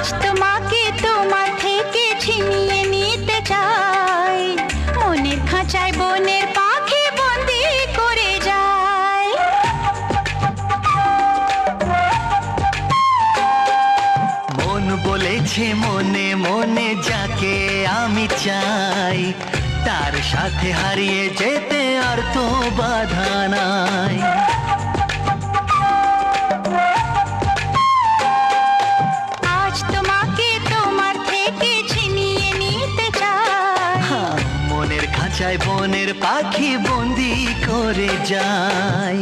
আজ তোমাকে তোমার থেকে ছিনিয়ে নিতে চাই, মনের খাঁচায় বনের পাখি বন্দি করে যায়। মন বলেছে মনে মনে যাকে আমি চাই, তার সাথে হারিয়ে যেতে আর তো বাধা নাই। আজ তোমাকে তোমার থেকে ছিনিয়ে নিতে চাই, মনের খাঁচায় বনের পাখি বন্দি করে যায়।